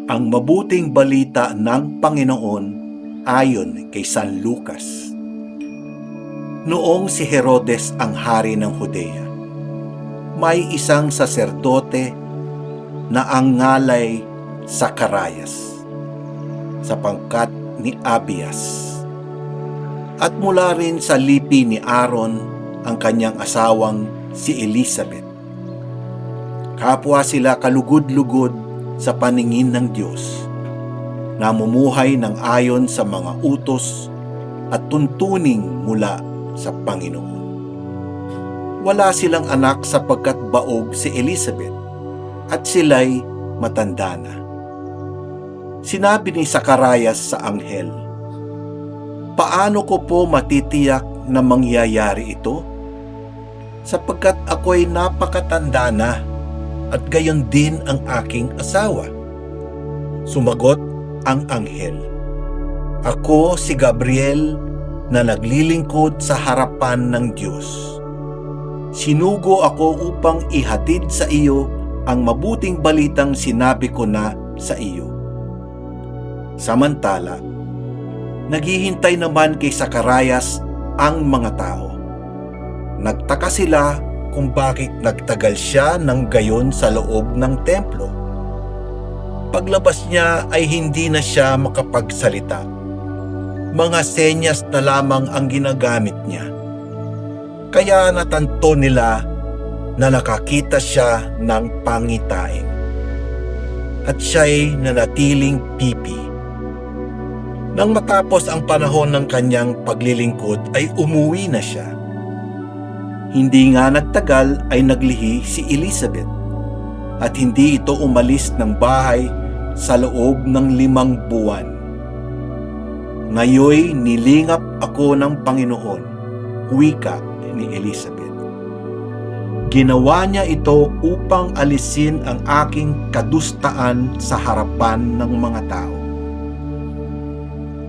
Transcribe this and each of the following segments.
Ang mabuting balita ng Panginoon ayon kay San Lucas. Noong si Herodes ang hari ng Judea, may isang saserdote na ang ngalay Zacarias, sa pangkat ni Abias. At mula rin sa lipi ni Aaron ang kanyang asawang si Elizabeth. Kapwa sila kalugod-lugod sa paningin ng Diyos, namumuhay ng ayon sa mga utos at tuntuning mula sa Panginoon. Wala silang anak sapagkat baog si Elizabeth at sila'y matanda na. Sinabi ni Zacarias sa anghel, "Paano ko po matitiyak na mangyayari ito? Sapagkat ako'y napakatanda na at gayon din ang aking asawa." Sumagot ang anghel, "Ako si Gabriel na naglilingkod sa harapan ng Diyos. Sinugo ako upang ihatid sa iyo ang mabuting balitang sinabi ko na sa iyo." Samantala, naghihintay naman kay Zacarias ang mga tao. Nagtaka sila kung bakit nagtagal siya ng gayon sa loob ng templo. Paglabas niya ay hindi na siya makapagsalita. Mga senyas na lamang ang ginagamit niya. Kaya natanto nila na nakakita siya ng pangitain. At siya'y nanatiling pipi. Nang matapos ang panahon ng kanyang paglilingkod ay umuwi na siya. Hindi nga nagtagal ay naglihi si Elizabeth at hindi ito umalis ng bahay sa loob ng 5 buwan. "Ngayoy nilingap ako ng Panginoon," wika ni Elizabeth. "Ginawa niya ito upang alisin ang aking kadustaan sa harapan ng mga tao."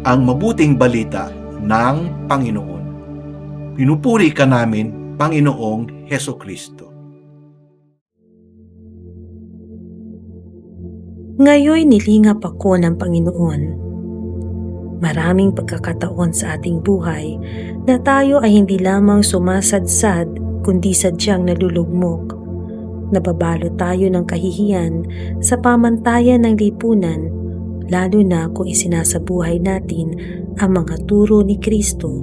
Ang mabuting balita ng Panginoon. Pinupuri ka namin, Panginoong Hesukristo. Ngayoy nilingap ako ng Panginoon. Maraming pagkakataon sa ating buhay na tayo ay hindi lamang sumasadsad kundi sadyang nalulugmok. Nababalo tayo ng kahihiyan sa pamantayan ng lipunan, lalo na kung isinasabuhay natin ang mga turo ni Kristo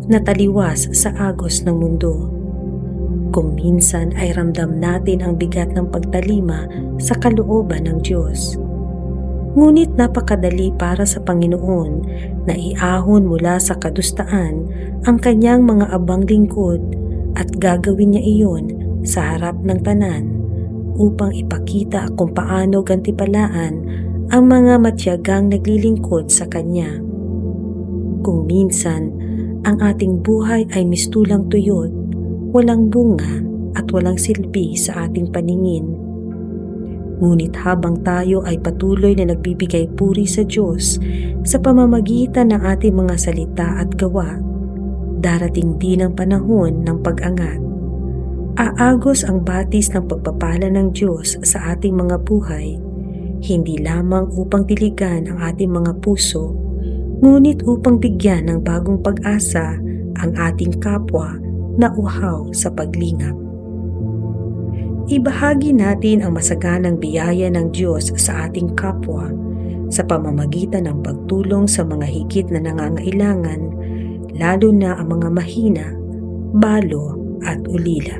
na taliwas sa agos ng mundo. Kung minsan ay ramdam natin ang bigat ng pagtalima sa kalooban ng Diyos. Ngunit napakadali para sa Panginoon na iahon mula sa kadustaan ang kanyang mga abang lingkod at gagawin niya iyon sa harap ng tanan upang ipakita kung paano gantipalaan ang mga matiyagang naglilingkod sa Kanya. Kung minsan, ang ating buhay ay mistulang tuyot, walang bunga at walang silbi sa ating paningin. Ngunit habang tayo ay patuloy na nagbibigay puri sa Diyos sa pamamagitan ng ating mga salita at gawa, darating din ang panahon ng pag-angat. Aagos ang batis ng pagpapala ng Diyos sa ating mga buhay, hindi lamang upang diligan ang ating mga puso, ngunit upang bigyan ng bagong pag-asa ang ating kapwa na uhaw sa paglingap. Ibahagi natin ang masaganang biyaya ng Diyos sa ating kapwa sa pamamagitan ng pagtulong sa mga higit na nangangailangan, lalo na ang mga mahina, balo at ulila.